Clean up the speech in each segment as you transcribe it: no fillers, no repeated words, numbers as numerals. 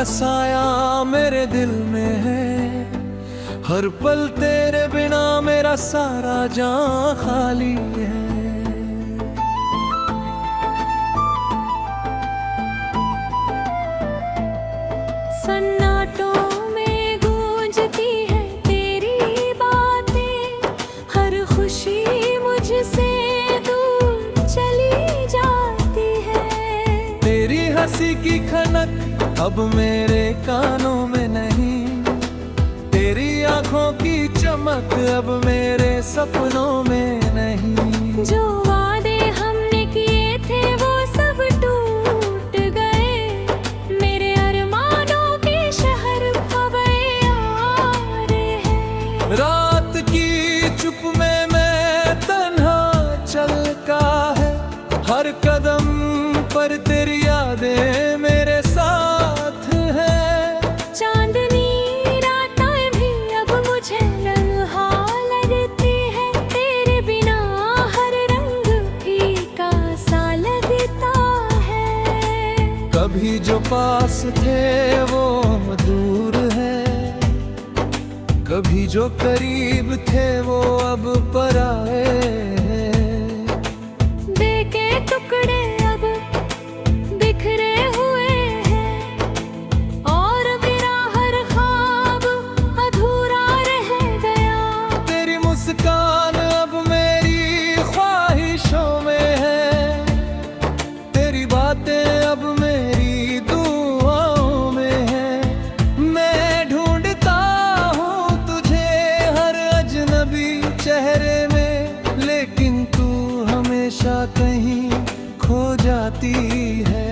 का साया मेरे दिल में है। हर पल तेरे बिना मेरा सारा जान खाली है। सन्नाटों में गूंजती है तेरी बातें, हर खुशी मुझसे दूर चली जाती है। तेरी हंसी की खनक अब मेरे कानों में नहीं, तेरी आंखों की चमक अब मेरे सपनों में नहीं। जो वादे हमने किए थे वो सब टूट गए, मेरे अरमानों के शहर अब यार है। रात की चुप में मैं तन्हा चलता है, हर कदम पर तेरी यादें मेरे साथ है। चांदनी रातें भी अब मुझे लम्हा लगती है, तेरे बिना हर रंग फीका सा लगता है। कभी जो पास थे वो दूर है, कभी जो करीब थे वो अब पराए हैं। दिल के टुकड़े अब बिखरे हुए हैं, और मेरा हर ख्वाब अधूरा रह गया। तेरी मुस्कान अब मेरी ख्वाहिशों में है, तेरी बातें अब मेरी दुआओं में है। मैं ढूंढता हूँ तुझे हर अजनबी चेहरे में, लेकिन तू हमेशा कहीं खो जाती है।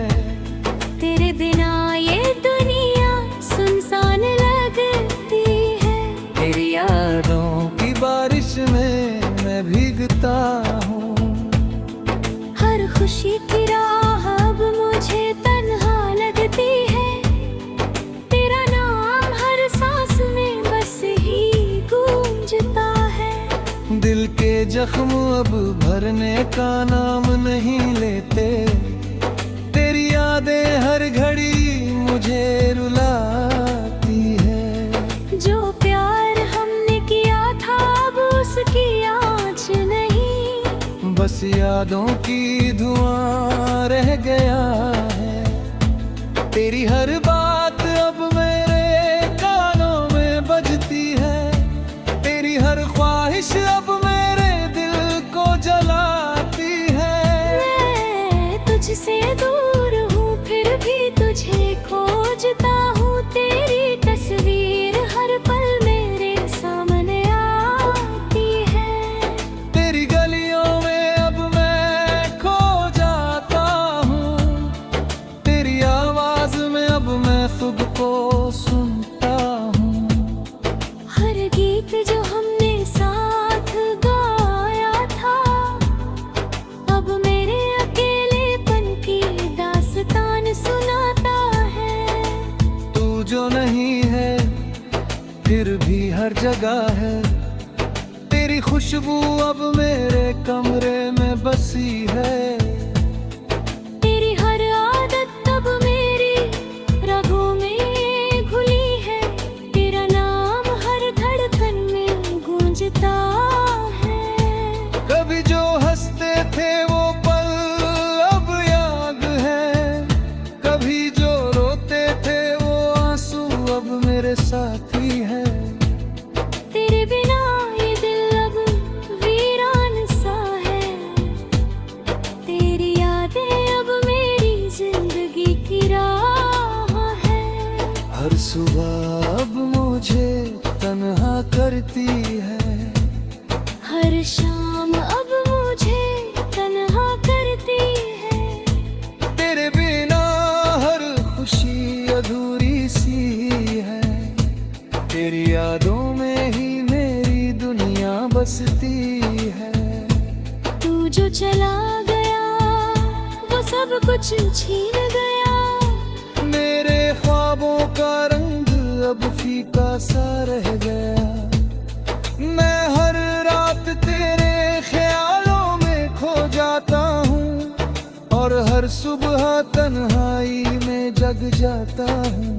तेरे बिना ये दुनिया सुनसान लगती है। तेरी यादों की बारिश में मैं भीगता हूँ। हर खुशी की राह अब मुझे तन्हा लगती है, तेरा नाम हर सांस में बस ही गूंजता है। दिल के जख्म अब भरने का नाम नहीं लेते, तेरी यादें हर घड़ी मुझे रुलाती है। जो प्यार हमने किया था अब उसकी आँच नहीं, बस यादों की धुआं रह गया है। तेरी हर बात अब मेरे कानों में बजती है, तेरी हर ख्वाहिश अब मेरे दिल को जलाती है। मैं तुझसे दूर हूँ फिर भी तुझे खोजता हूँ, तेरी तस्वीर हर पल मेरे सामने आती है। तेरी गलियों में अब मैं खो जाता हूँ, तेरी आवाज में अब मैं खुद को सुनता हूँ। हर गीत जो हमने साथ गाया था अब मेरे अकेलेपन की दास्तान सुनाता है। तू जो नहीं है फिर भी हर जगह है, तेरी खुशबू अब मेरे कमरे में बसी है। तेरी हर आदत अब मेरी रगों में घुली है, तेरा नाम हर धड़कन में गूंजता है। कभी जो हंसते थे वो पल अब याद है, कभी जो रोते थे वो आंसू अब मेरे साथी है। तेरे बिना ये दिल अब वीरान सा है, तेरी यादें अब मेरी जिंदगी की राह है। हर सुबह अब मुझे तन्हा करती है, हर शाम अब मुझे तन्हा करती है। तेरे बिना हर खुशी अधूरी सी है, तेरी यादों में ही मेरी दुनिया बसती है। तू जो चला गया वो सब कुछ छीन गया, मेरे ख्वाबों का रंग अब फीका सा रह गया। मैं हर रात तेरे ख्यालों में खो जाता हूँ, और हर सुबह तन्हाई में जग जाता हूँ।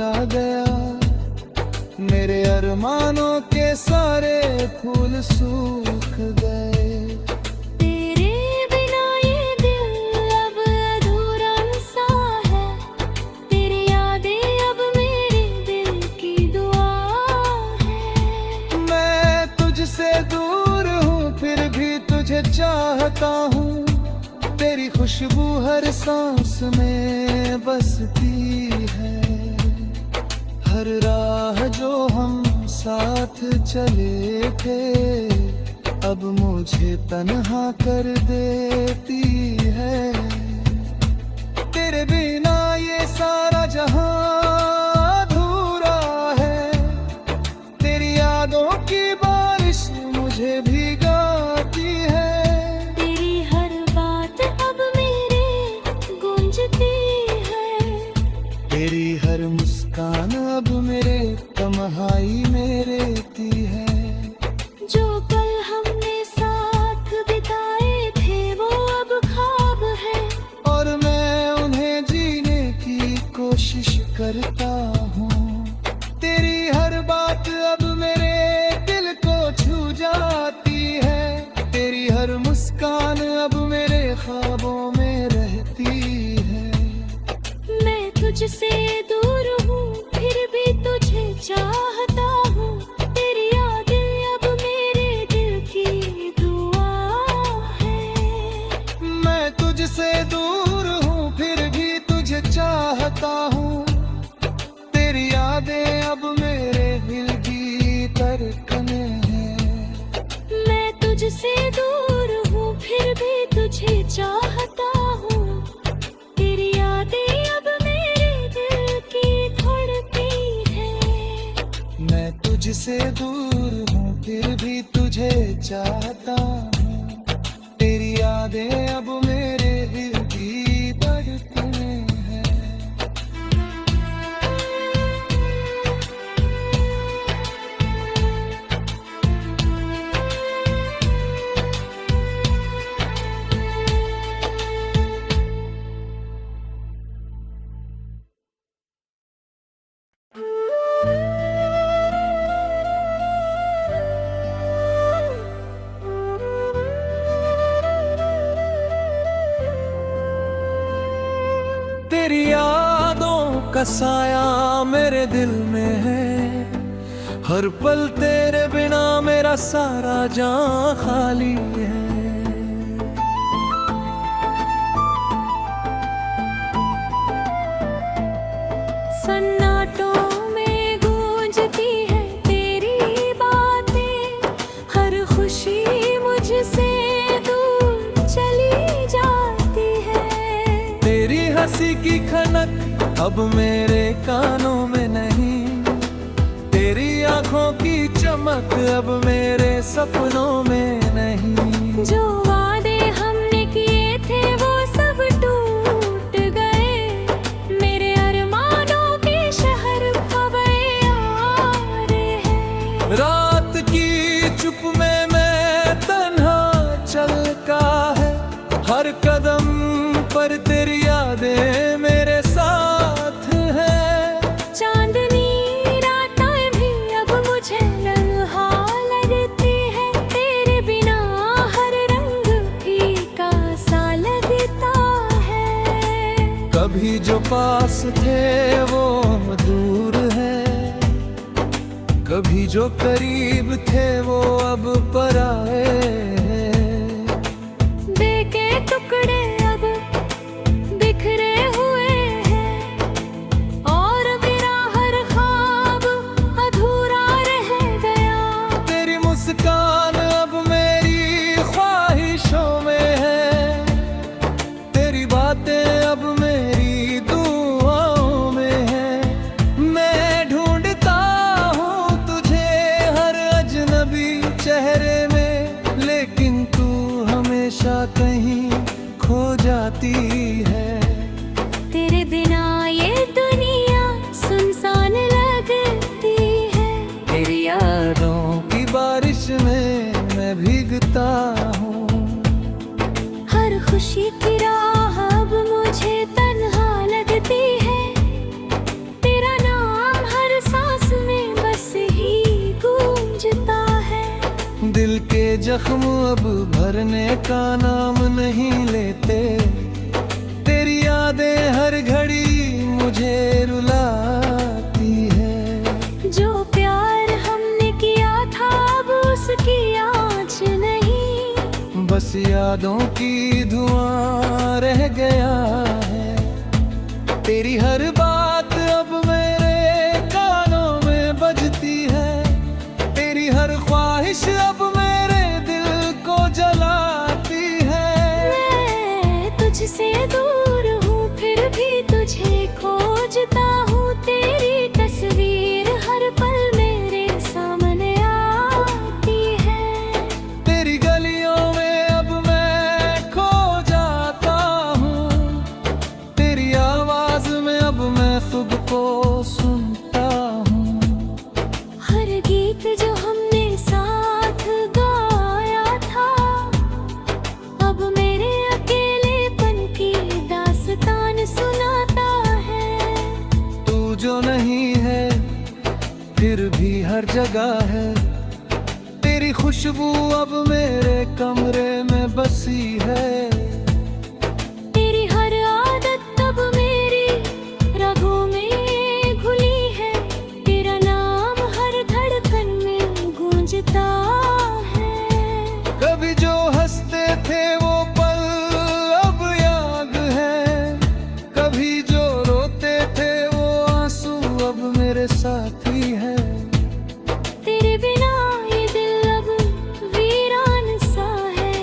चला गया, मेरे अरमानों के सारे फूल सूख गए। तेरे बिना ये दिल अब अधूरा सा है, तेरी यादें अब मेरे दिल की दुआ है। मैं तुझसे दूर हूँ फिर भी तुझे चाहता हूँ, तेरी खुशबू हर सांस में बसती है। हर राह जो हम साथ चले थे अब मुझे तन्हा कर देती है। तेरे बिना ये सारा जहां अधूरा है, तेरी यादों की बारिश मुझे भिगाती है। तेरी हर बात अब मेरे गूंजती है, तेरी हर मुस्कान अब मेरे तन्हाई में रहती है। जो पल हमने साथ बिताए थे वो अब ख्वाब है, और मैं उन्हें जीने की कोशिश करता हूँ। तेरी हर बात अब मेरे दिल को छू जाती है, तेरी हर मुस्कान अब मेरे ख्वाबों में रहती है। मैं तुझसे दूर हूँ फिर भी तुझे चाहता हूँ, तेरी यादें अब मेरे दिल की दुआ है। मैं तुझसे दूर हूँ फिर भी तुझे चाहता हूँ, तेरी यादें अब मेरे दिल की धड़कने हैं। मैं तुझसे दूर हूँ फिर भी तुझे चाहता हूँ, तेरी यादें अब मेरे दिल की धड़कती है। मैं तुझसे दूर हूँ फिर भी तुझे चाहता हूँ, तेरी यादें अब मेरे दिल की धड़कने हैं। तेरी यादों का साया मेरे दिल में है, हर पल तेरे बिना मेरा सारा जान खाली है। सन्नाटों में गूंजती है तेरी बातें, हर खुशी मुझसे दूर चली जाती है। तेरी हंसी की खनक अब मेरे कानों में नहीं, तेरी आंखों की चमक अब मेरे सपनों में नहीं। जो वादे हमने किए थे वो सब टूट गए, मेरे अरमानों के शहर अब यार है। रात की चुप में मैं तन्हा चलता है, हर कदम पर तेरी यादें मेरे साथ है। चांदनी रातें भी अब मुझे लम्हा लगती है, तेरे बिना हर रंग फीका सा लगता है। कभी जो पास थे वो दूर है, कभी जो करीब थे वो अब पराए हैं। दिल के टुकड़े अब बिखरे हुए हैं, और मेरा हर ख्वाब अधूरा रह गया। तेरी मुस्कान अब मेरी ख्वाहिशों में है, तेरी बातें अब मेरी दुआओं में है। मैं ढूंढता हूँ तुझे हर अजनबी चेहरे में, लेकिन तू हमेशा कहीं खो जाती है। तेरे बिना ये दुनिया सुनसान लगती है, तेरी यादों की बारिश में मैं भीगता हूँ। हर खुशी की राह अब मुझे तन्हा लगती है, तेरा नाम जख्म अब भरने का नाम नहीं लेते। तेरी यादें हर घड़ी मुझे रुलाती है। जो प्यार हमने किया था अब उसकी आँच नहीं, बस यादों की धुआं रह गया है। तेरी हर बात अब मेरे कानों में बजती है। तेरी हर ख्वाहिश अब मेरे दिल को जलाती है। मैं तुझसे दूर हूँ फिर भी तुझे खोजता हूँ। तेरी तस्वीर हर पल मेरे सामने आती है। तेरी गलियों में अब मैं खो जाता हूँ। तेरी आवाज में अब मैं खुद को सुनता हूँ। हर गीत जो हमने साथ गाया था अब मेरे अकेलेपन की दास्तान सुनाता है। तू जो नहीं है फिर भी हर जगह है। तेरी खुशबू अब मेरे कमरे में बसी है। तेरी हर आदत अब मेरी रगों में घुली है। तेरा नाम हर धड़कन में गूंजता है। कभी जो हंसते थे वो पल अब याद है। कभी जो रोते थे वो आंसू अब मेरे साथी है। तेरे बिना ये दिल अब वीरान सा है।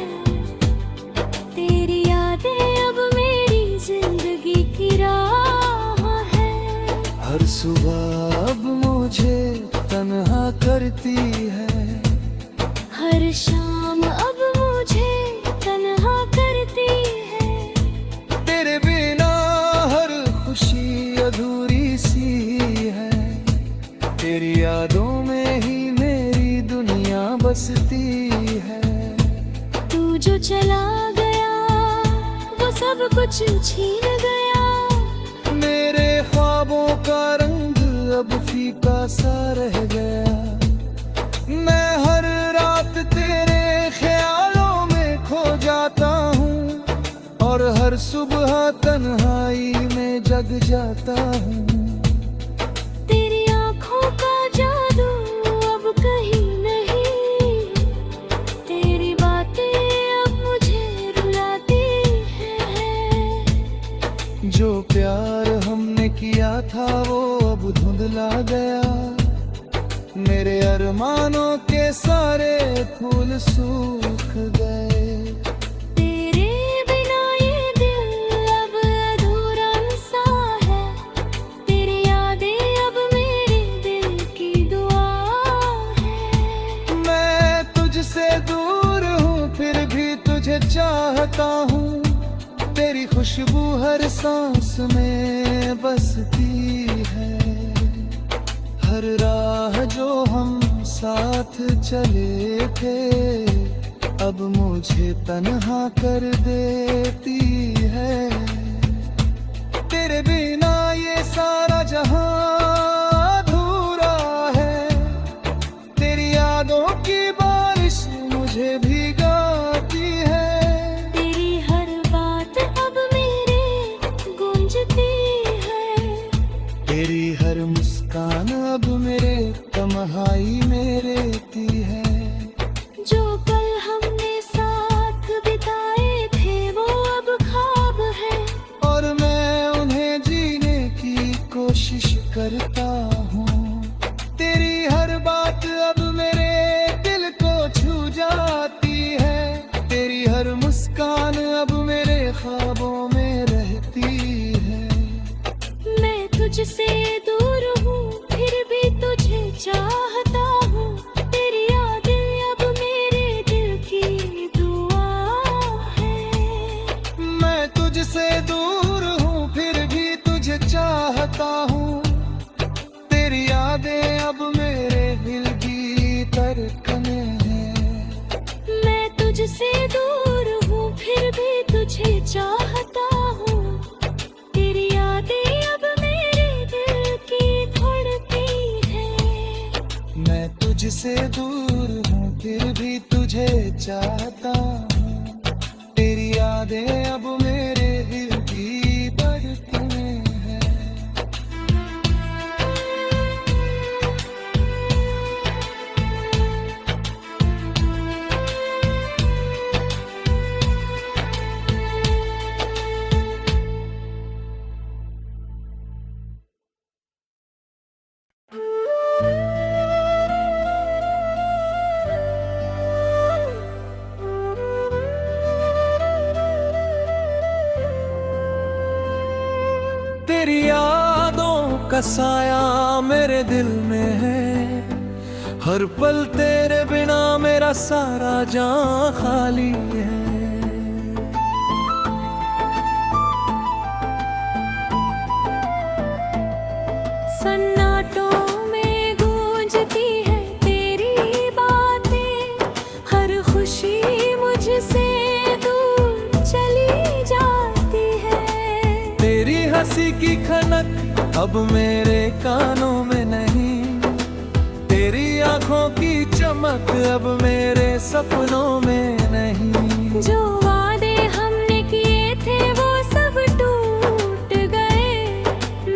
तेरी यादें अब मेरी जिंदगी की राह है। हर सुबह अब मुझे तन्हा करती है। हर शाम अब मुझे तन्हा करती है। तेरे बिना हर खुशी अधूरी सी है। तेरी यादों में ही मेरी दुनिया बसती है। तू जो चला गया वो सब कुछ छीन गया। मेरे ख्वाबों का रंग अब फीका सा रह गया। मैं हर रात तेरे ख्यालों में खो जाता हूँ और हर सुबह तन्हाई में जग जाता हूँ। तेरी आँखों का जादू अब कहीं नहीं। तेरी बातें अब मुझे रुलाती हैं। जो प्यार हमने किया था वो अब धुंधला गया। मेरे अरमानों के सारे फूल सूख गए। तेरे बिना ये दिल अब अधूरा सा है। तेरी यादें अब मेरे दिल की दुआ है। मैं तुझसे दूर हूँ फिर भी तुझे चाहता हूँ। तेरी खुशबू हर सांस में बसती है। हर राह जो हम साथ चले थे अब मुझे तन्हा कर देती है। तेरे बिना ये सारा जहां अधूरा है। तेरी यादों की बारिश मुझे भिगाती है। तेरी हर बात अब मेरे गूंजती है। तेरी हर मुस्कान अब मेरे तन्हाई में रहती है। जो पल हमने साथ बिताए थे वो अब ख्वाब है। और मैं उन्हें जीने की कोशिश करता हूँ। तेरी हर बात अब मेरे दिल को छू जाती है। तेरी हर मुस्कान अब मेरे ख्वाबों में रहती है। मैं तुझसे दूर हूँ फिर भी तुझे चाहता हूँ। तेरी यादें अब मेरे दिल की दुआ है। मैं तुझसे दूर हूँ फिर भी तुझे चाहता हूँ। तेरी यादें अब मेरे दिल की धड़कने हैं। मैं तुझसे दूर हूँ फिर भी तुझे चाहता हूँ। तेरी यादें अब मेरे दिल तुझसे दूर हूँ फिर भी तुझे चाहता हूँ। तेरी यादें अब मेरे दिल की धड़कनें हैं। तेरी यादों का साया मेरे दिल में है। हर पल तेरे बिना मेरा सारा जान खाली है। सन्नाटों में गूंजती है तेरी बातें, हर खुशी मुझसे दूर चली जाती है। तेरी हंसी की खनक अब मेरे कानों में नहीं, तेरी आंखों की चमक अब मेरे सपनों में नहीं। जो वादे हमने किए थे वो सब टूट गए,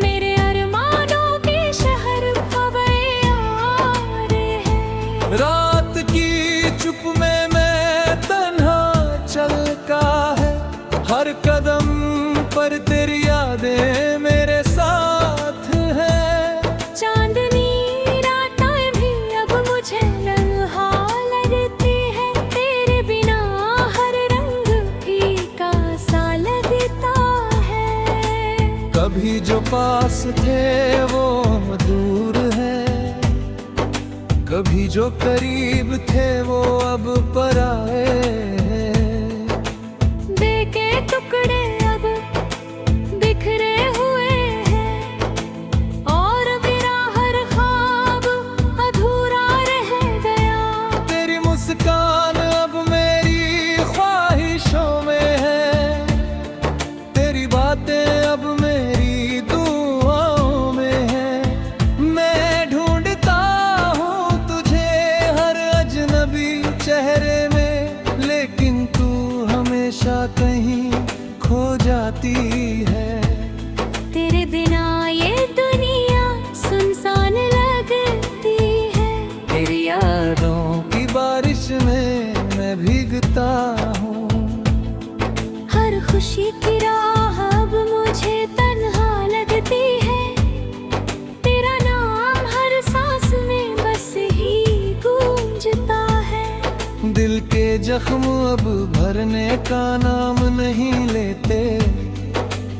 मेरे अरमानों के शहर अब यार है। रात की चुप में मैं तन्हा चलता है, हर कदम पर तेरी यादें मेरे साथ है। चांदनी रातें भी अब मुझे लम्हा लगती है, तेरे बिना हर रंग फीका सा लगता है। कभी जो पास थे वो दूर है, कभी जो करीब थे वो अब पराए हैं। दिल के टुकड़े अब बिखरे हुए हैं, और मेरा हर ख्वाब अधूरा रह गया। तेरी मुस्कान अब मेरी ख्वाहिशों में है, तेरी बातें अब मेरी दुआओं में है। मैं ढूंढता हूँ तुझे हर अजनबी चेहरे में, लेकिन तू हमेशा कहीं खो जाती है। तेरे बिना ये दुनिया सुनसान लगती है। तेरी यादों की बारिश में मैं भीगता हूँ। हर खुशी की राह अब मुझे तन्हा लगती है, तेरा नाम हर सांस में बस ही गूंजता है। दिल के जख्म अब भरने का नाम नहीं लेते,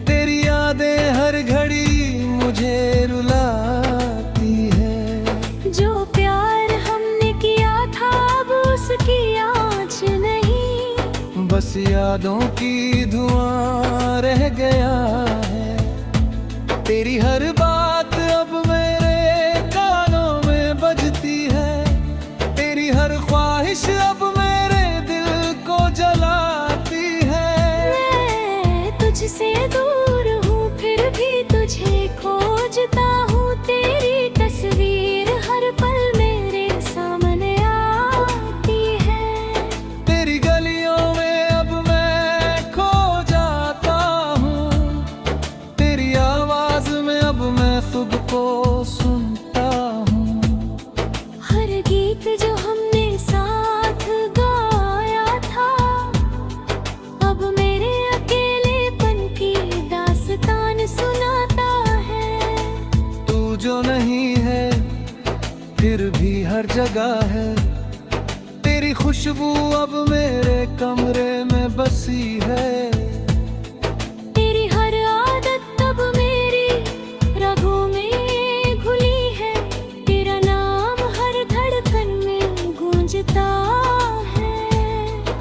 तेरी यादें हर घड़ी मुझे रुलाती है। जो प्यार हमने किया था अब उसकी आँच नहीं, बस यादों की धुआं रह गया है। तेरी हर बात अब मेरे कानों में बजती है, तेरी हर ख्वाहिश अब मेरे दिल को जलाती है। मैं तुझसे दूर हूँ फिर भी तुझे खोजता हूँ, तेरी तस्वीर हर पल मेरे सामने आती है। तेरी गलियों में अब मैं खो जाता हूँ, तेरी आवाज में अब मैं खुद को सुनता हूँ। हर गीत जो हमने साथ गाया था अब मेरे अकेलेपन की दास्तान सुनाता है। तू जो नहीं है फिर भी हर जगह है, तेरी खुशबू अब मेरे कमरे में बसी है। तेरी हर आदत अब मेरी रगों में घुली है, तेरा नाम हर धड़कन में गूंजता है।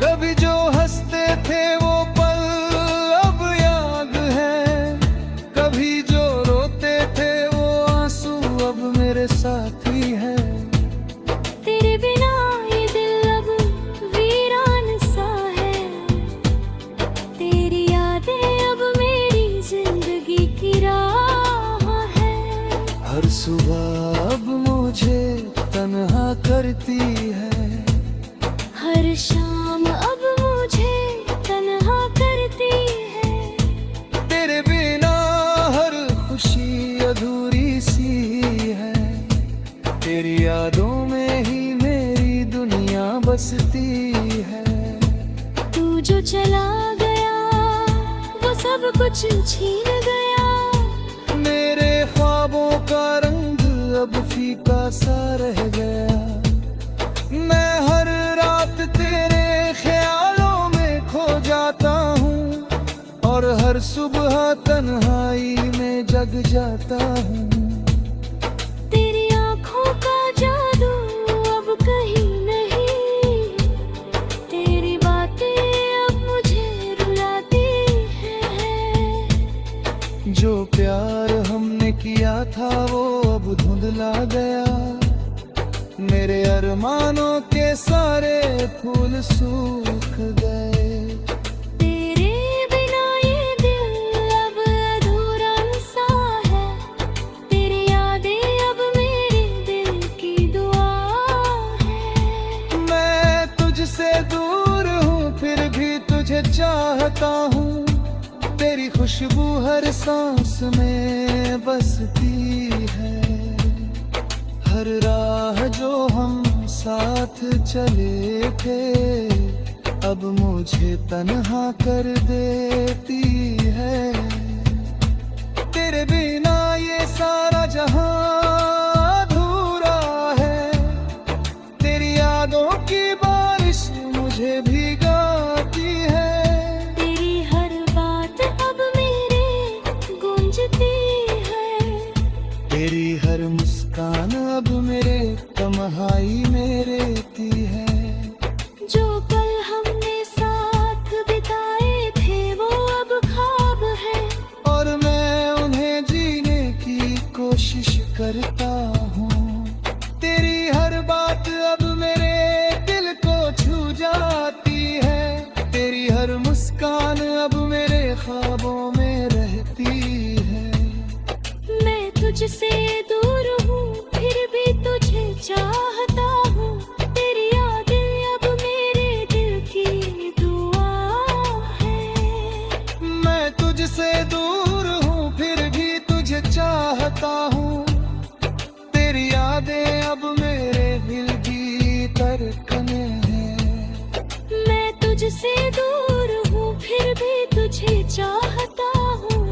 कभी जो हंसते थे वो पल अब याद है, कभी जो रोते थे वो आंसू अब मेरे साथी है। तेरे बिना ये दिल अब वीरान सा है, तेरी यादें अब मेरी जिंदगी की राह है। हर सुबह अब मुझे तन्हा करती है। हर शाम अब मुझे तन्हा करती है। तेरे बिना हर खुशी अधूरी सी है। तेरी यादों में ही मेरी दुनिया बसती है। तू जो चला गया वो सब कुछ छीन गया। मेरे ख्वाबों का रंग अब फीका सा रह गया। मैं हर रात तेरे ख्यालों में खो जाता हूँ और हर सुबह तन्हाई में जग जाता हूँ। तेरी आँखों का जादू अब कहीं नहीं। तेरी बातें अब मुझे रुलाती हैं। जो प्यार हमने किया था वो अब धुंधला गया। मेरे अरमानों के सारे फूल सूख गए। तेरे बिना ये दिल अब अधूरा सा है। तेरी यादें अब मेरे दिल की दुआ है। मैं तुझसे दूर हूँ फिर भी तुझे चाहता हूँ। तेरी खुशबू हर सांस में बसती है। हर राह जो हम साथ चले थे अब मुझे तन्हा कर देती है। तेरे बिना ये सारा जहां अधूरा है। तेरी यादों की बारिश मुझे भिगाती है। तेरी हर बात अब मेरे गूंजती है। तेरी हर मुस्कान अब मेरे तन्हाई में रहती है। जो पल हमने साथ बिताए थे वो अब ख्वाब है। और मैं उन्हें जीने की कोशिश करता हूँ। तेरी हर बात अब मेरे दिल को छू जाती है। तेरी हर मुस्कान अब मेरे ख्वाबों में रहती है। मैं तुझसे दूर हूँ फिर भी तुझे चाहता हूँ। तेरी यादें अब मेरे दिल की दुआ है। मैं तुझसे दूर हूँ फिर भी तुझे चाहता हूँ। तेरी यादें अब मेरे दिल की धड़कनें हैं। मैं तुझसे दूर हूँ फिर भी तुझे चाहता हूँ।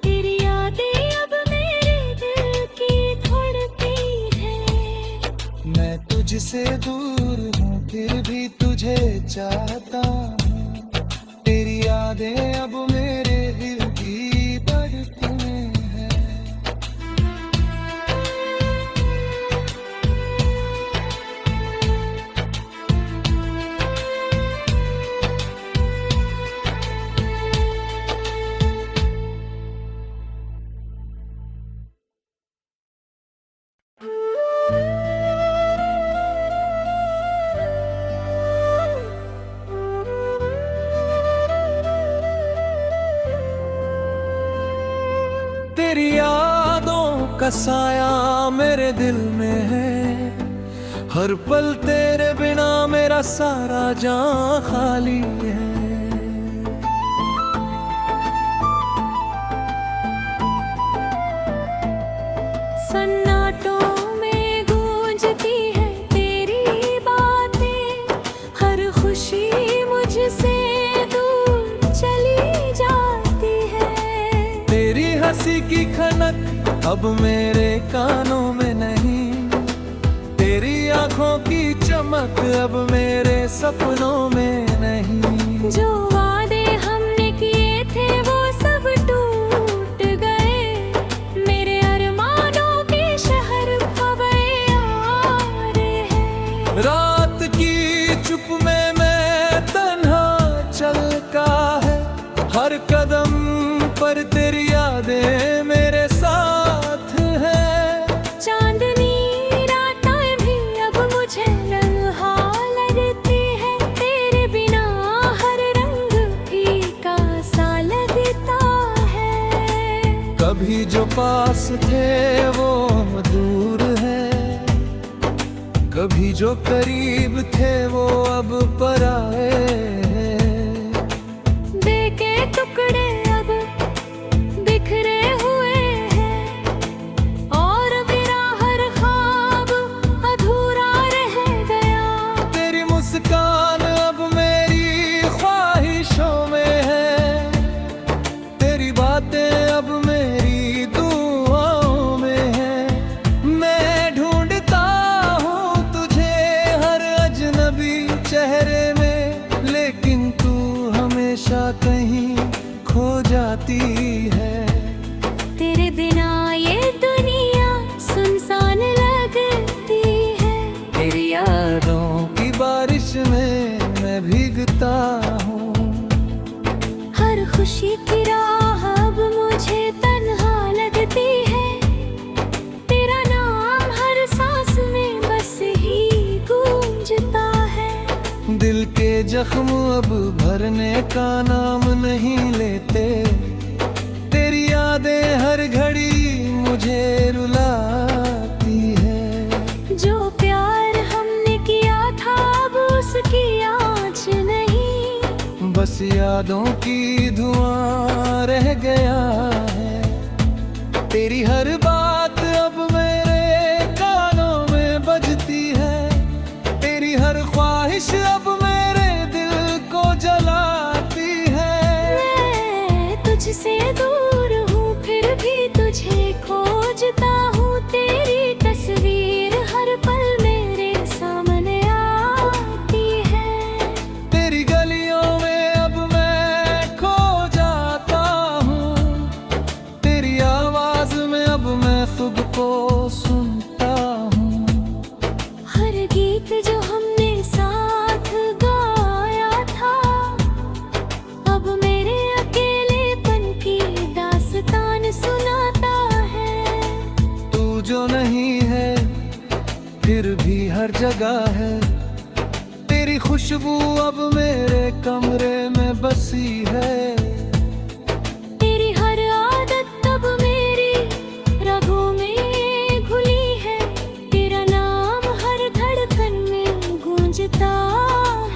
तेरी यादें अब मेरे दिल की धड़कती है। मैं तुझसे दूर हूँ फिर भी तुझे चाहता हूँ। तेरी यादें अब मेरे दिल की धड़कनें हैं। तेरी यादों का साया मेरे दिल में है। हर पल तेरे बिना मेरा सारा जान खाली है। सन्नाटों में गूंजती है तेरी बातें। हर खुशी मुझसे दूर चली जाती है। तेरी हंसी की खनक अब मेरे कानों में नहीं। तेरी आंखों की चमक अब मेरे सपनों में नहीं। जो वादे हमने किए थे वो सब टूट गए। मेरे अरमानों के शहर अब यार है। रात की चुप में मैं तन्हा चलता है। हर कदम पर तेरी यादें मेरे साथ है। चांदनी रातें भी अब मुझे लम्हा लगती है। तेरे बिना हर रंग फीका सा लगता है। कभी जो पास थे वो दूर है। कभी जो करीब थे वो अब पराए हैं। दिल के टुकड़े अब बिखरे हुए हैं और मेरा हर ख्वाब अधूरा रह गया। तेरी मुस्कान अब मेरी ख्वाहिशों में है, तेरी बातें अब मेरी दुआओं में है। मैं ढूंढता हूँ तुझे हर अजनबी चेहरे में, लेकिन तू हमेशा कहीं खो जाती है। तेरे बिना ये दुनिया सुनसान लगती है। तेरी यादों की बारिश में मैं भीगता हूँ। हर खुशी की राह अब मुझे तन्हा लगती है। तेरा नाम हर सांस में बस ही गूंजता है। दिल के जख्म अब भरने का नाम नहीं लेते, तेरी यादें हर घड़ी मुझे रुलाती है। जो प्यार हमने किया था अब उसकी आँच नहीं, बस यादों की धुआं रह गया है। तेरी हर बात अब मेरे कानों में बजती है, तेरी हर ख्वाहिश अब मेरे दिल को जलाती है। मैं तुझसे दूर हूँ फिर भी तुझे खोजता हूँ। तेरी तस्वीर हर पल मेरे सामने आती है। तेरी गलियों में अब मैं खो जाता हूँ, तेरी आवाज में अब मैं खुद को सुनता हूँ। हर गीत जो हमने साथ गाया था अब मेरे अकेलेपन की दास्तान सुनाता है। तू जो नहीं है फिर भी हर जगह है, तेरी खुशबू अब मेरे कमरे में बसी है। तेरी हर आदत अब मेरी रगों में घुली है। तेरा नाम हर धड़कन में गूंजता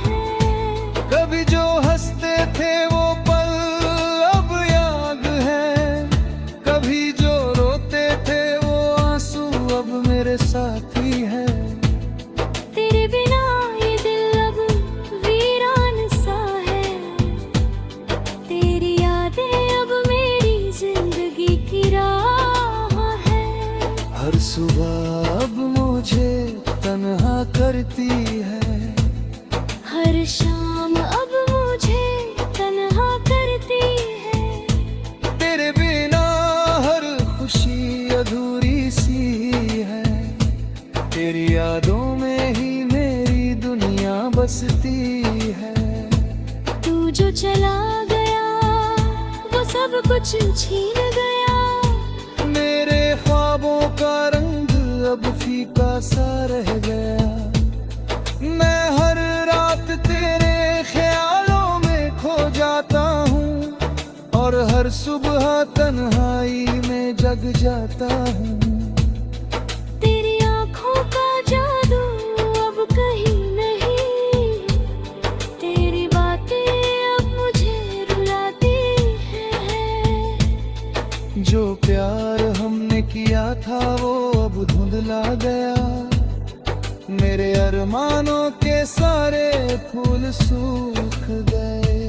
है। कभी जो हंसते थे वो पल अब याद है, कभी जो रोते थे वो आंसू अब मेरे साथी है। तेरे बिना ये दिल अब वीरान सा है। तेरी यादें अब मेरी जिंदगी की राह है। हर सुबह अब मुझे तन्हा करती है, हर शाम अब मुझे तन्हा करती है। तेरे बिना हर खुशी अधूरी सी है। तेरी यादों में ही मेरी दुनिया बसती है। तू जो चला गया वो सब कुछ छीन गया। मेरे ख्वाबों का रंग अब फीका सा रह गया। मैं हर रात तेरे ख्यालों में खो जाता हूँ और हर सुबह तन्हाई में जग जाता हूँ। तेरी आँखों का जादू अब कहीं नहीं। तेरी बातें अब मुझे रुलाती हैं। जो प्यार हमने किया था वो अब धुंधला गया। मेरे अरमानों के सारे फूल सूख गए।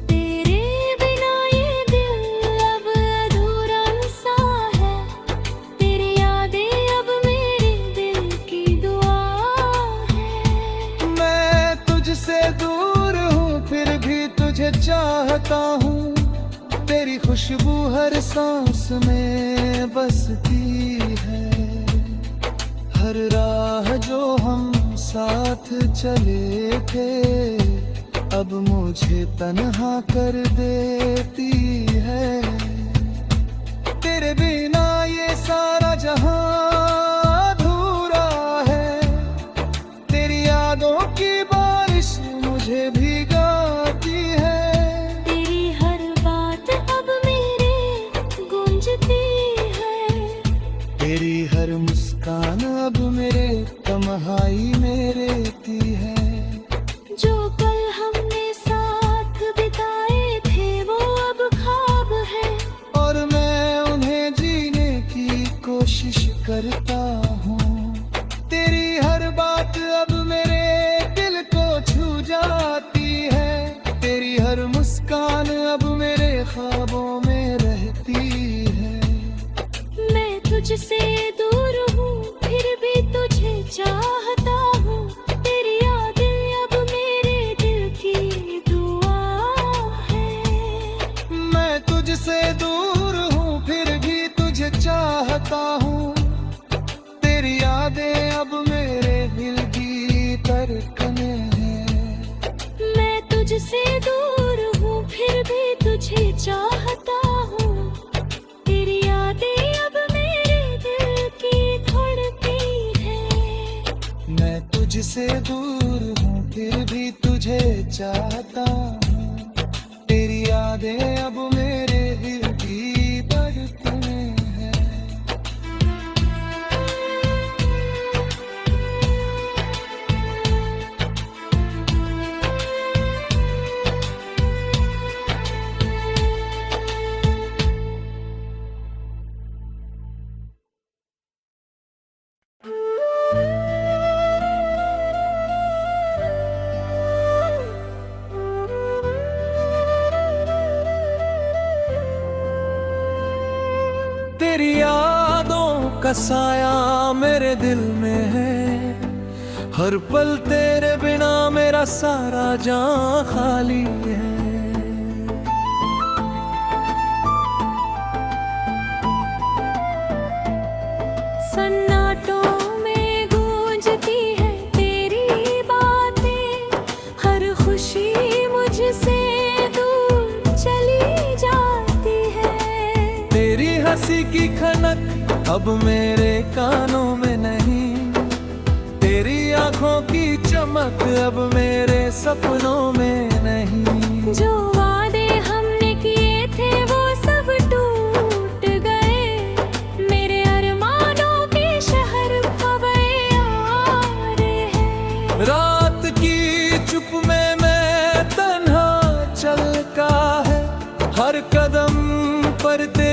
तेरे बिना ये दिल अब अधूरा सा है। तेरी यादें अब मेरे दिल की दुआ है। मैं तुझसे दूर हूँ फिर भी तुझे चाहता हूँ, तेरी खुशबू हर सांस में बसती है। हर राह जो हम साथ चले थे अब मुझे तन्हा कर देती है। तेरे बिना ये सारा जहां अधूरा है। तेरी यादों की बारिश मुझे भिगाती है। तेरी हर बात अब मेरे गूंजती है। तेरी हर मुस्कान अब मेरे तन्हाई में रहती है। जो पल हमने साथ बिताए थे वो अब ख्वाब है, और मैं उन्हें जीने की कोशिश करता हूँ। तेरी हर बात अब मेरे दिल को छू जाती है। तेरी हर मुस्कान अब मेरे ख्वाबों में रहती है। मैं तुझसे दूर हूँ फिर भी तुझे चाहता हूँ। तेरी यादें अब मेरे दिल की दुआ है। मैं तुझसे दूर हूँ फिर भी तुझे चाहता हूँ। तेरी यादें अब मेरे दिल की धड़कनें हैं। मैं तुझसे दूर हूँ फिर भी तुझे चाहता हूँ। तेरी यादें अब मेरे दिल की धड़कती है। मैं तुझसे दूर हूँ फिर भी तुझे चाहता हूँ। तेरी यादें अब मेरे दिल की धड़कनें हैं। तेरी यादों का साया मेरे दिल में है। हर पल तेरे बिना मेरा सारा जान खाली है। सन्नाटों में गूंजती है तेरी बातें। हर खुशी मुझसे दूर चली जाती है। तेरी हंसी की खनक अब मेरे कानों में नहीं। तेरी आंखों की चमक अब मेरे सपनों में नहीं। जो वादे हमने किए थे वो सब टूट गए। मेरे अरमानों के शहर अब यार है। रात की चुप में मैं तन्हा चलता है। हर कदम पर तेरे